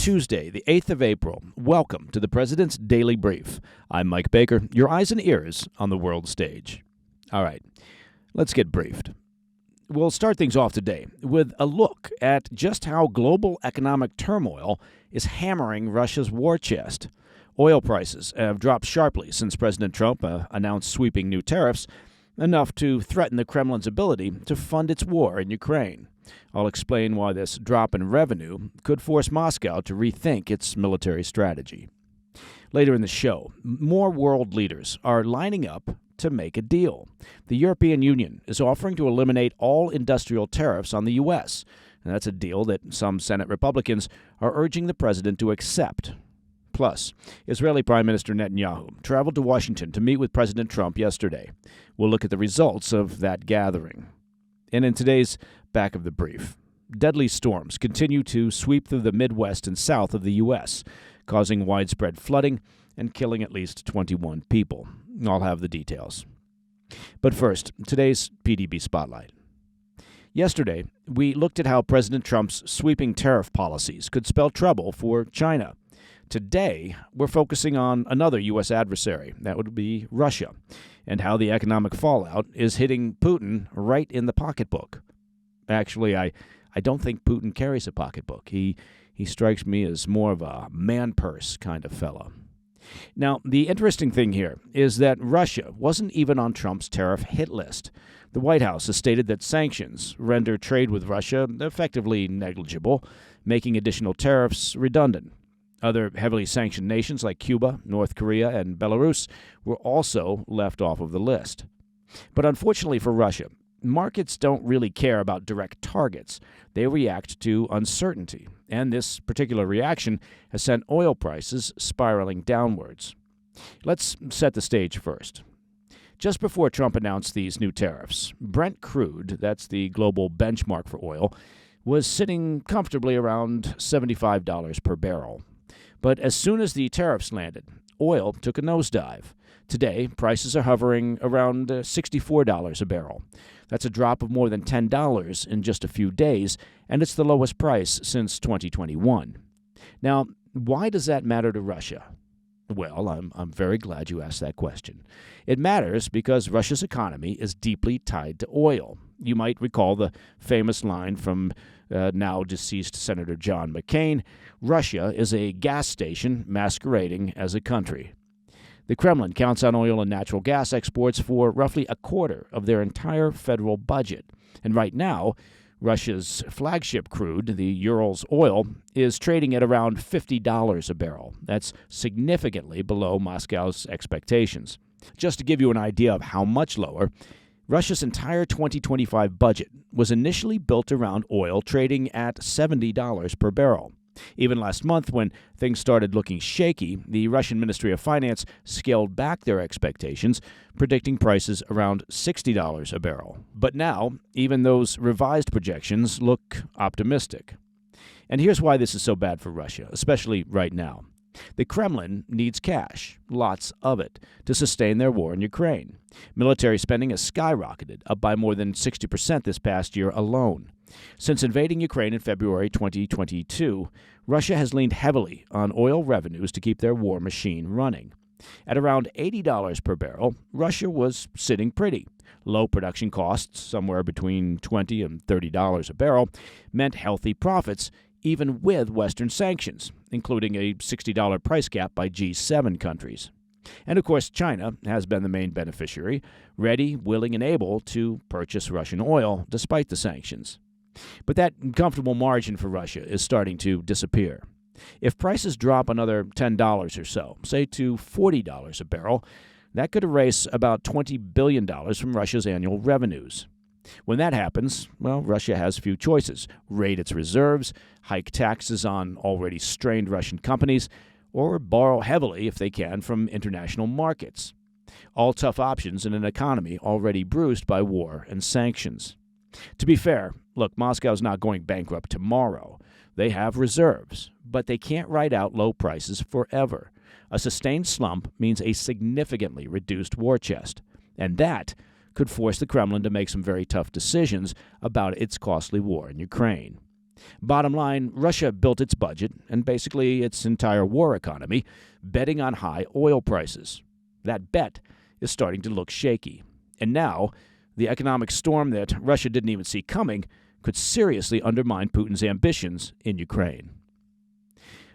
Tuesday, the 8th of April. Welcome to the President's Daily Brief. I'm Mike Baker, your eyes and ears on the world stage. All right, let's get briefed. We'll start things off today with a look at just how global economic turmoil is hammering Russia's war chest. Oil prices have dropped sharply since President Trump announced sweeping new tariffs, enough to threaten the Kremlin's ability to fund its war in Ukraine. I'll explain why this drop in revenue could force Moscow to rethink its military strategy. Later in the show, more world leaders are lining up to make a deal. The European Union is offering to eliminate all industrial tariffs on the U.S., and that's a deal that some Senate Republicans are urging the president to accept. Plus, Israeli Prime Minister Netanyahu traveled to Washington to meet with President Trump yesterday. We'll look at the results of that gathering. And in today's Back of the Brief, deadly storms continue to sweep through the Midwest and South of the U.S., causing widespread flooding and killing at least 21 people. I'll have the details. But first, today's PDB Spotlight. Yesterday, we looked at how President Trump's sweeping tariff policies could spell trouble for China. Today, we're focusing on another U.S. adversary, that would be Russia, and how the economic fallout is hitting Putin right in the pocketbook. Actually, I don't think Putin carries a pocketbook. He strikes me as more of a man-purse kind of fellow. Now, the interesting thing here is that Russia wasn't even on Trump's tariff hit list. The White House has stated that sanctions render trade with Russia effectively negligible, making additional tariffs redundant. Other heavily sanctioned nations like Cuba, North Korea, and Belarus were also left off of the list. But unfortunately for Russia, markets don't really care about direct targets. They react to uncertainty, and this particular reaction has sent oil prices spiraling downwards. Let's set the stage first. Just before Trump announced these new tariffs, Brent crude, that's the global benchmark for oil, was sitting comfortably around $75 per barrel. But as soon as the tariffs landed, oil took a nosedive. Today, prices are hovering around $64 a barrel. That's a drop of more than $10 in just a few days, and it's the lowest price since 2021. Now, why does that matter to Russia? Well, I'm very glad you asked that question. It matters because Russia's economy is deeply tied to oil. You might recall the famous line from now deceased Senator John McCain, "Russia is a gas station masquerading as a country." The Kremlin counts on oil and natural gas exports for roughly a quarter of their entire federal budget. And right now, Russia's flagship crude, the Urals oil, is trading at around $50 a barrel. That's significantly below Moscow's expectations. Just to give you an idea of how much lower, Russia's entire 2025 budget was initially built around oil trading at $70 per barrel. Even last month, when things started looking shaky, the Russian Ministry of Finance scaled back their expectations, predicting prices around $60 a barrel. But now, even those revised projections look optimistic. And here's why this is so bad for Russia, especially right now. The Kremlin needs cash, lots of it, to sustain their war in Ukraine. Military spending has skyrocketed, up by more than 60% this past year alone. Since invading Ukraine in February 2022, Russia has leaned heavily on oil revenues to keep their war machine running. At around $80 per barrel, Russia was sitting pretty. Low production costs, somewhere between $20 and $30 a barrel, meant healthy profits, even with Western sanctions, including a $60 price cap by G7 countries. And of course, China has been the main beneficiary, ready, willing, and able to purchase Russian oil despite the sanctions. But that comfortable margin for Russia is starting to disappear. If prices drop another $10 or so, say to $40 a barrel, that could erase about $20 billion from Russia's annual revenues. When that happens, well, Russia has few choices: raid its reserves, hike taxes on already strained Russian companies, or borrow heavily, if they can, from international markets. All tough options in an economy already bruised by war and sanctions. To be fair, look, Moscow's not going bankrupt tomorrow. They have reserves, but they can't ride out low prices forever. A sustained slump means a significantly reduced war chest, and that could force the Kremlin to make some very tough decisions about its costly war in Ukraine. Bottom line, Russia built its budget and basically its entire war economy betting on high oil prices. That bet is starting to look shaky. And now, the economic storm that Russia didn't even see coming could seriously undermine Putin's ambitions in Ukraine.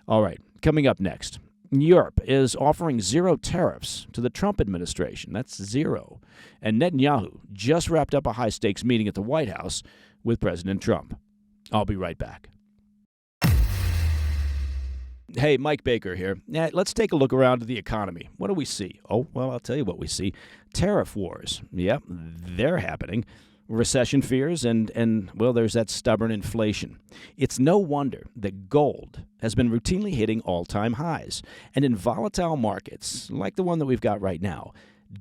All right, coming up next. Europe is offering zero tariffs to the Trump administration. That's zero. And Netanyahu just wrapped up a high-stakes meeting at the White House with President Trump. I'll be right back. Hey, Mike Baker here. Let's take a look around at the economy. What do we see? Oh, well, I'll tell you what we see. Tariff wars. Yep, they're happening. Recession fears, and well, there's that stubborn inflation. It's no wonder that gold has been routinely hitting all-time highs. And in volatile markets, like the one that we've got right now,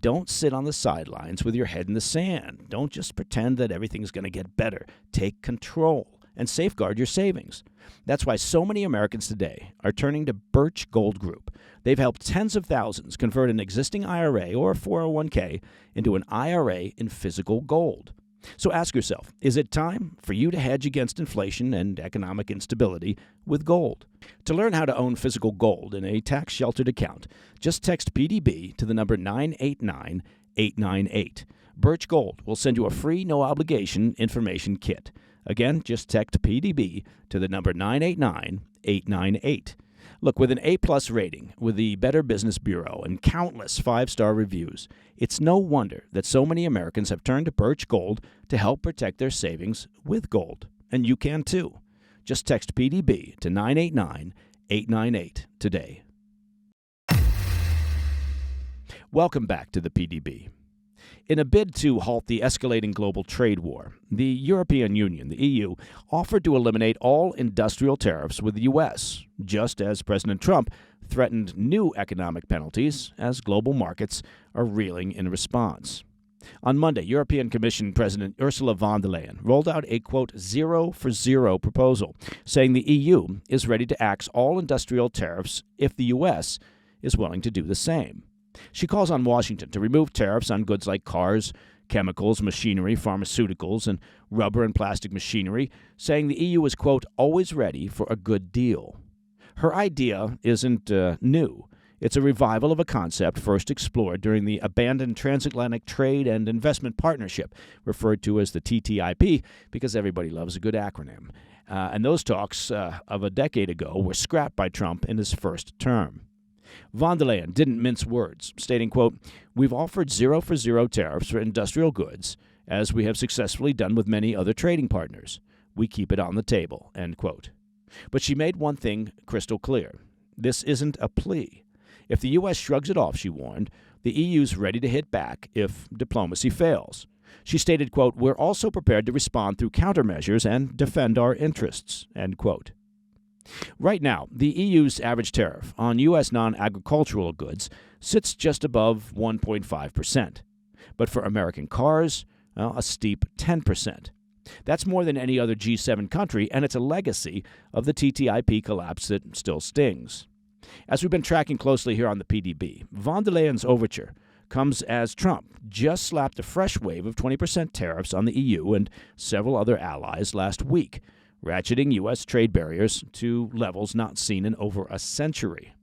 don't sit on the sidelines with your head in the sand. Don't just pretend that everything's going to get better. Take control and safeguard your savings. That's why so many Americans today are turning to Birch Gold Group. They've helped tens of thousands convert an existing IRA or 401k into an IRA in physical gold. So ask yourself, is it time for you to hedge against inflation and economic instability with gold? To learn how to own physical gold in a tax-sheltered account, just text PDB to the number 989898. Birch Gold will send you a free, no-obligation information kit. Again, just text PDB to the number 989898. Look, with an A-plus rating with the Better Business Bureau and countless 5-star reviews, it's no wonder that so many Americans have turned to Birch Gold to help protect their savings with gold. And you can too. Just text PDB to 989898 today. Welcome back to the PDB. In a bid to halt the escalating global trade war, the European Union, the EU, offered to eliminate all industrial tariffs with the U.S., just as President Trump threatened new economic penalties as global markets are reeling in response. On Monday, European Commission President Ursula von der Leyen rolled out a, quote, zero-for-zero proposal, saying the EU is ready to axe all industrial tariffs if the U.S. is willing to do the same. She calls on Washington to remove tariffs on goods like cars, chemicals, machinery, pharmaceuticals, and rubber and plastic machinery, saying the EU is, quote, always ready for a good deal. Her idea isn't new. It's a revival of a concept first explored during the abandoned Transatlantic Trade and Investment Partnership, referred to as the TTIP, because everybody loves a good acronym. And those talks of a decade ago were scrapped by Trump in his first term. Von der Leyen didn't mince words, stating, quote, we've offered zero-for-zero tariffs for industrial goods, as we have successfully done with many other trading partners. We keep it on the table, end quote. But she made one thing crystal clear. This isn't a plea. If the U.S. shrugs it off, she warned, the EU's ready to hit back if diplomacy fails. She stated, quote, we're also prepared to respond through countermeasures and defend our interests, end quote. Right now, the EU's average tariff on U.S. non-agricultural goods sits just above 1.5%. But for American cars, well, a steep 10%. That's more than any other G7 country, and it's a legacy of the TTIP collapse that still stings. As we've been tracking closely here on the PDB, von der Leyen's overture comes as Trump just slapped a fresh wave of 20% tariffs on the EU and several other allies last week, ratcheting U.S. trade barriers to levels not seen in over a century.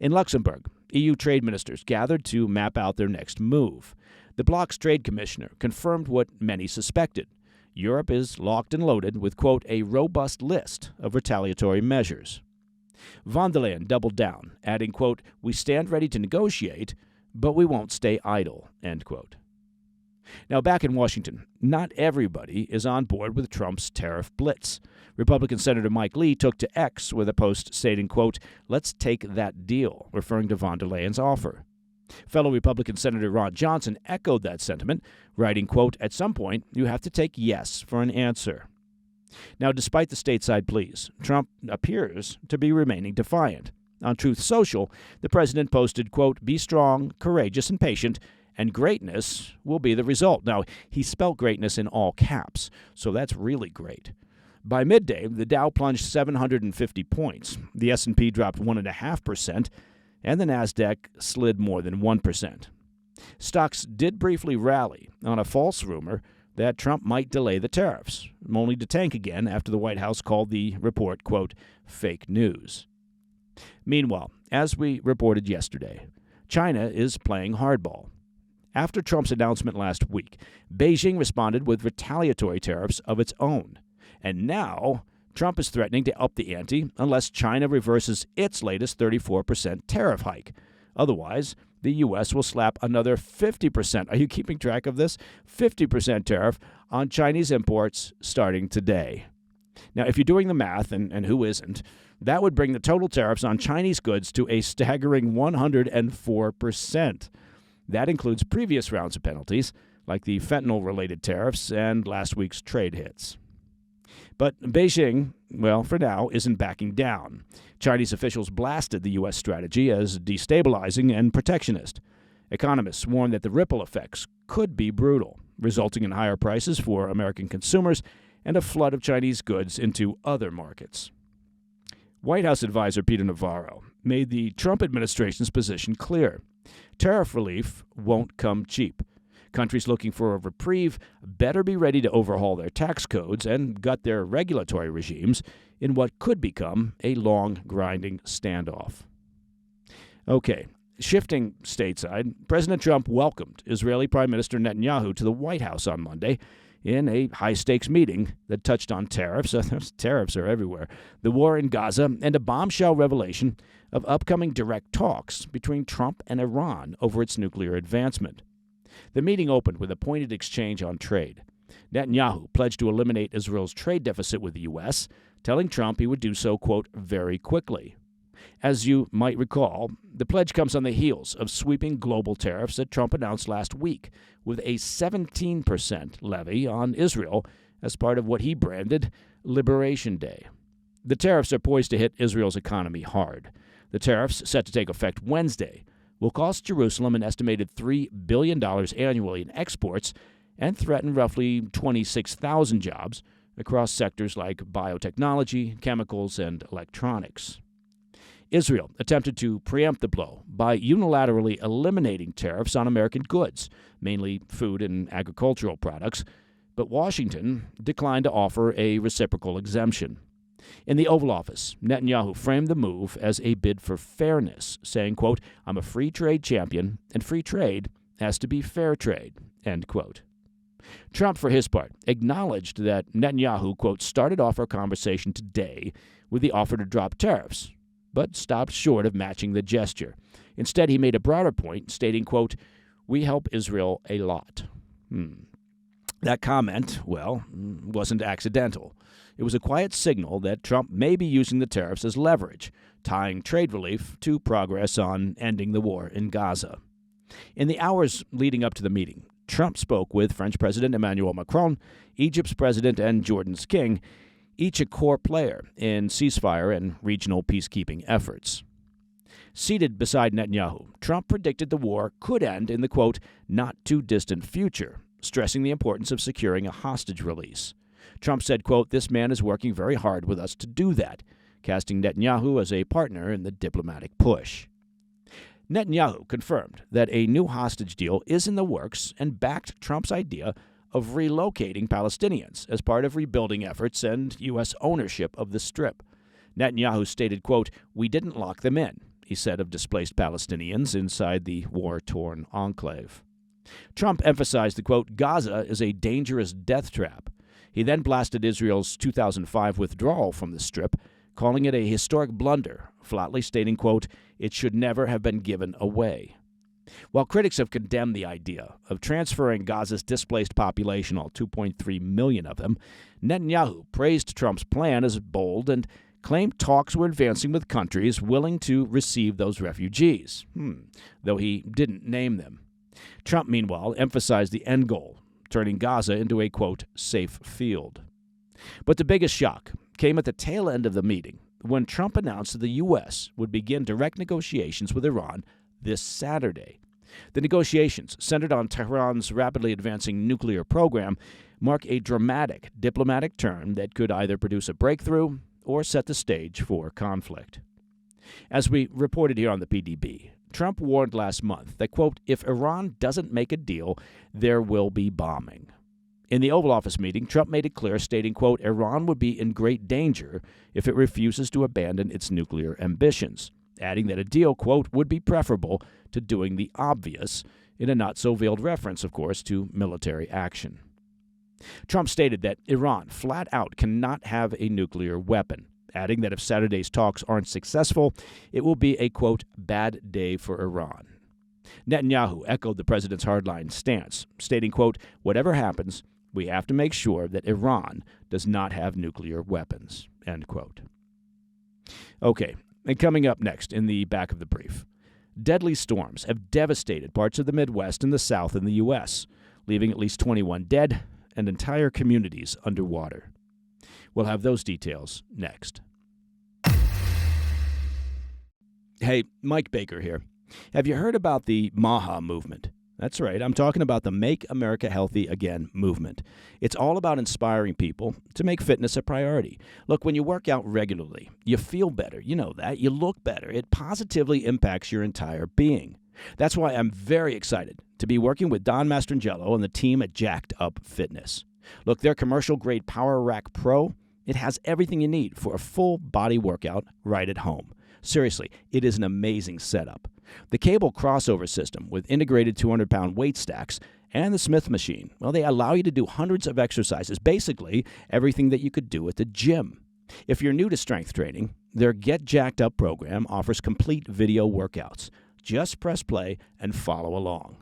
In Luxembourg, EU trade ministers gathered to map out their next move. The bloc's trade commissioner confirmed what many suspected. Europe is locked and loaded with, quote, a robust list of retaliatory measures. Von der Leyen doubled down, adding, quote, we stand ready to negotiate, but we won't stay idle, end quote. Now, back in Washington, not everybody is on board with Trump's tariff blitz. Republican Senator Mike Lee took to X with a post stating, quote, let's take that deal, referring to von der Leyen's offer. Fellow Republican Senator Ron Johnson echoed that sentiment, writing, quote, at some point, you have to take yes for an answer. Now, despite the stateside pleas, Trump appears to be remaining defiant. On Truth Social, the president posted, quote, be strong, courageous, and patient, and greatness will be the result. Now, he spelled greatness in all caps, so that's really great. By midday, the Dow plunged 750 points, the S&P dropped 1.5%, and the Nasdaq slid more than 1%. Stocks did briefly rally on a false rumor that Trump might delay the tariffs, only to tank again after the White House called the report, quote, fake news. Meanwhile, as we reported yesterday, China is playing hardball. After Trump's announcement last week, Beijing responded with retaliatory tariffs of its own. And now, Trump is threatening to up the ante unless China reverses its latest 34% tariff hike. Otherwise, the U.S. will slap another 50%. Are you keeping track of this? 50% tariff on Chinese imports starting today. Now, if you're doing the math, and who isn't, that would bring the total tariffs on Chinese goods to a staggering 104%. That includes previous rounds of penalties, like the fentanyl-related tariffs and last week's trade hits. But Beijing, well, for now, isn't backing down. Chinese officials blasted the U.S. strategy as destabilizing and protectionist. Economists warn that the ripple effects could be brutal, resulting in higher prices for American consumers and a flood of Chinese goods into other markets. White House advisor Peter Navarro made the Trump administration's position clear. Tariff relief won't come cheap. Countries looking for a reprieve better be ready to overhaul their tax codes and gut their regulatory regimes in what could become a long, grinding standoff. Okay, shifting stateside, President Trump welcomed Israeli Prime Minister Netanyahu to the White House on Monday in a high-stakes meeting that touched on tariffs. Those tariffs are everywhere. The war in Gaza and a bombshell revelation of upcoming direct talks between Trump and Iran over its nuclear advancement. The meeting opened with a pointed exchange on trade. Netanyahu pledged to eliminate Israel's trade deficit with the U.S., telling Trump he would do so, quote, very quickly. As you might recall, the pledge comes on the heels of sweeping global tariffs that Trump announced last week, with a 17% levy on Israel as part of what he branded Liberation Day. The tariffs are poised to hit Israel's economy hard. The tariffs, set to take effect Wednesday, will cost Jerusalem an estimated $3 billion annually in exports and threaten roughly 26,000 jobs across sectors like biotechnology, chemicals, and electronics. Israel attempted to preempt the blow by unilaterally eliminating tariffs on American goods, mainly food and agricultural products, but Washington declined to offer a reciprocal exemption. In the Oval Office, Netanyahu framed the move as a bid for fairness, saying, quote, I'm a free trade champion, and free trade has to be fair trade, end quote. Trump, for his part, acknowledged that Netanyahu, quote, started off our conversation today with the offer to drop tariffs, but stopped short of matching the gesture. Instead, he made a broader point, stating, quote, we help Israel a lot. That comment, well, wasn't accidental. It was a quiet signal that Trump may be using the tariffs as leverage, tying trade relief to progress on ending the war in Gaza. In the hours leading up to the meeting, Trump spoke with French President Emmanuel Macron, Egypt's president, and Jordan's king, each a core player in ceasefire and regional peacekeeping efforts. Seated beside Netanyahu, Trump predicted the war could end in the, quote, not-too-distant future, stressing the importance of securing a hostage release. Trump said, quote, this man is working very hard with us to do that, casting Netanyahu as a partner in the diplomatic push. Netanyahu confirmed that a new hostage deal is in the works and backed Trump's idea of relocating Palestinians as part of rebuilding efforts and U.S. ownership of the Strip. Netanyahu stated, quote, we didn't lock them in, he said of displaced Palestinians inside the war-torn enclave. Trump emphasized the, quote, Gaza is a dangerous death trap. He then blasted Israel's 2005 withdrawal from the Strip, calling it a historic blunder, flatly stating, quote, it should never have been given away. While critics have condemned the idea of transferring Gaza's displaced population, all 2.3 million of them, Netanyahu praised Trump's plan as bold and claimed talks were advancing with countries willing to receive those refugees, though he didn't name them. Trump, meanwhile, emphasized the end goal, turning Gaza into a, quote, safe field. But the biggest shock came at the tail end of the meeting, when Trump announced that the U.S. would begin direct negotiations with Iran this Saturday. The negotiations, centered on Tehran's rapidly advancing nuclear program, mark a dramatic diplomatic turn that could either produce a breakthrough or set the stage for conflict. As we reported here on the PDB, Trump warned last month that, quote, if Iran doesn't make a deal, there will be bombing. In the Oval Office meeting, Trump made it clear, stating, quote, Iran would be in great danger if it refuses to abandon its nuclear ambitions, adding that a deal, quote, would be preferable to doing the obvious, in a not-so-veiled reference, of course, to military action. Trump stated that Iran flat out cannot have a nuclear weapon, adding that if Saturday's talks aren't successful, it will be a, quote, bad day for Iran. Netanyahu echoed the president's hardline stance, stating, quote, whatever happens, we have to make sure that Iran does not have nuclear weapons, end quote. Okay, and coming up next in the back of the brief, deadly storms have devastated parts of the Midwest and the South in the U.S., leaving at least 21 dead and entire communities underwater. We'll have those details next. Hey, Mike Baker here. Have you heard about the MAHA movement? That's right, I'm talking about the Make America Healthy Again movement. It's all about inspiring people to make fitness a priority. Look, when you work out regularly, you feel better. You know that. You look better. It positively impacts your entire being. That's why I'm very excited to be working with Don Mastrangelo and the team at Jacked Up Fitness. Look, their commercial-grade Power Rack Pro, it has everything you need for a full body workout right at home. Seriously, it is an amazing setup. The cable crossover system with integrated 200-pound weight stacks and the Smith machine, well, they allow you to do hundreds of exercises, basically everything that you could do at the gym. If you're new to strength training, their Get Jacked Up program offers complete video workouts. Just press play and follow along.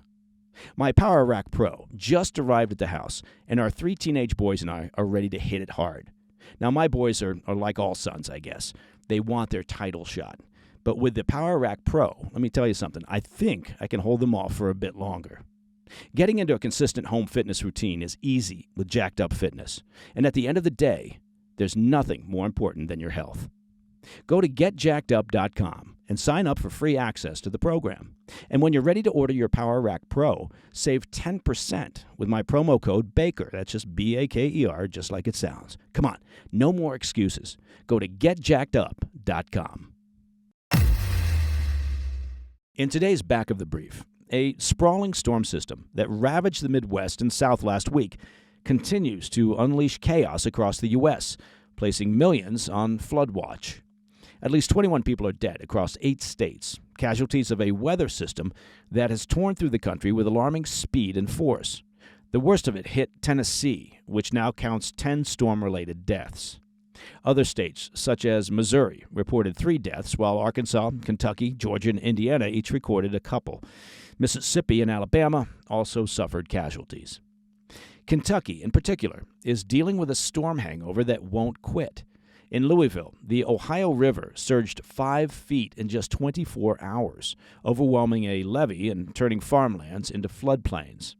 My Power Rack Pro just arrived at the house, and our 3 teenage boys and I are ready to hit it hard. Now, my boys are like all sons, I guess. They want their title shot. But with the Power Rack Pro, let me tell you something, I think I can hold them off for a bit longer. Getting into a consistent home fitness routine is easy with Jacked Up Fitness. And at the end of the day, there's nothing more important than your health. Go to getjackedup.com and sign up for free access to the program. And when you're ready to order your Power Rack Pro, save 10% with my promo code BAKER. That's just BAKER, just like it sounds. Come on, no more excuses. Go to getjackedup.com. In today's back of the brief, a sprawling storm system that ravaged the Midwest and South last week continues to unleash chaos across the U.S., placing millions on flood watch. At least 21 people are dead across 8 states, casualties of a weather system that has torn through the country with alarming speed and force. The worst of it hit Tennessee, which now counts 10 storm-related deaths. Other states, such as Missouri, reported 3 deaths, while Arkansas, Kentucky, Georgia, and Indiana each recorded a couple. Mississippi and Alabama also suffered casualties. Kentucky, in particular, is dealing with a storm hangover that won't quit. In Louisville, the Ohio River surged 5 feet in just 24 hours, overwhelming a levee and turning farmlands into floodplains.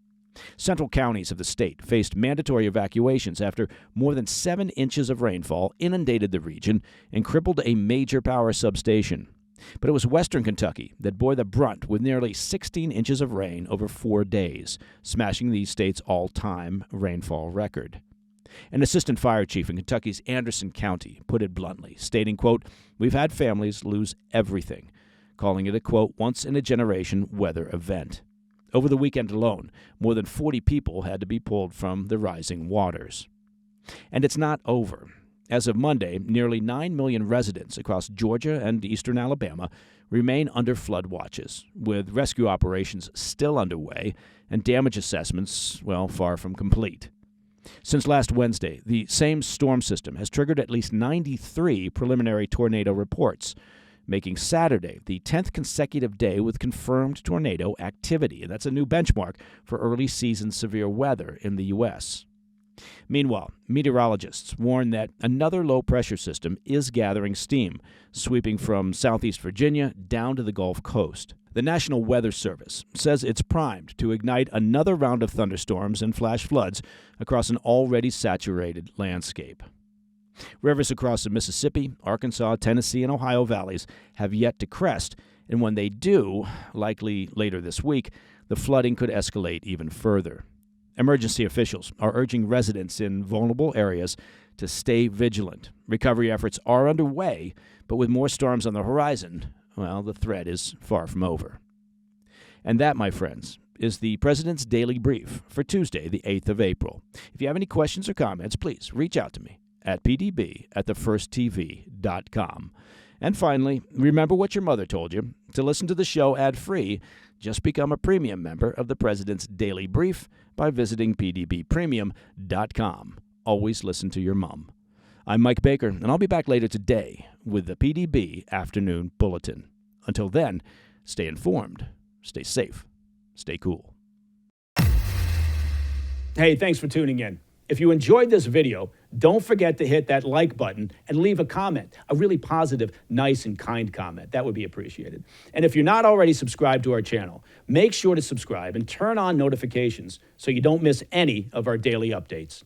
Central counties of the state faced mandatory evacuations after more than 7 inches of rainfall inundated the region and crippled a major power substation. But it was western Kentucky that bore the brunt with nearly 16 inches of rain over 4 days, smashing the state's all-time rainfall record. An assistant fire chief in Kentucky's Anderson County put it bluntly, stating, quote, "We've had families lose everything," calling it a, quote, once-in-a-generation weather event. Over the weekend alone, more than 40 people had to be pulled from the rising waters. And it's not over. As of Monday, nearly 9 million residents across Georgia and eastern Alabama remain under flood watches, with rescue operations still underway and damage assessments, well, far from complete. Since last Wednesday, the same storm system has triggered at least 93 preliminary tornado reports, making Saturday the 10th consecutive day with confirmed tornado activity. And that's a new benchmark for early season severe weather in the U.S. Meanwhile, meteorologists warn that another low-pressure system is gathering steam, sweeping from southeast Virginia down to the Gulf Coast. The National Weather Service says it's primed to ignite another round of thunderstorms and flash floods across an already saturated landscape. Rivers across the Mississippi, Arkansas, Tennessee, and Ohio valleys have yet to crest, and when they do, likely later this week, the flooding could escalate even further. Emergency officials are urging residents in vulnerable areas to stay vigilant. Recovery efforts are underway, but with more storms on the horizon, well, the threat is far from over. And that, my friends, is the President's Daily Brief for Tuesday, the 8th of April. If you have any questions or comments, please reach out to me at pdb@thefirsttv.com. And finally, remember what your mother told you. To listen to the show ad-free, just become a premium member of the President's Daily Brief by visiting pdbpremium.com. Always listen to your mom. I'm Mike Baker, and I'll be back later today with the PDB Afternoon Bulletin. Until then, stay informed, stay safe, stay cool. Hey, thanks for tuning in. If you enjoyed this video, don't forget to hit that like button and leave a comment, a really positive, nice, and kind comment. That would be appreciated. And if you're not already subscribed to our channel, make sure to subscribe and turn on notifications so you don't miss any of our daily updates.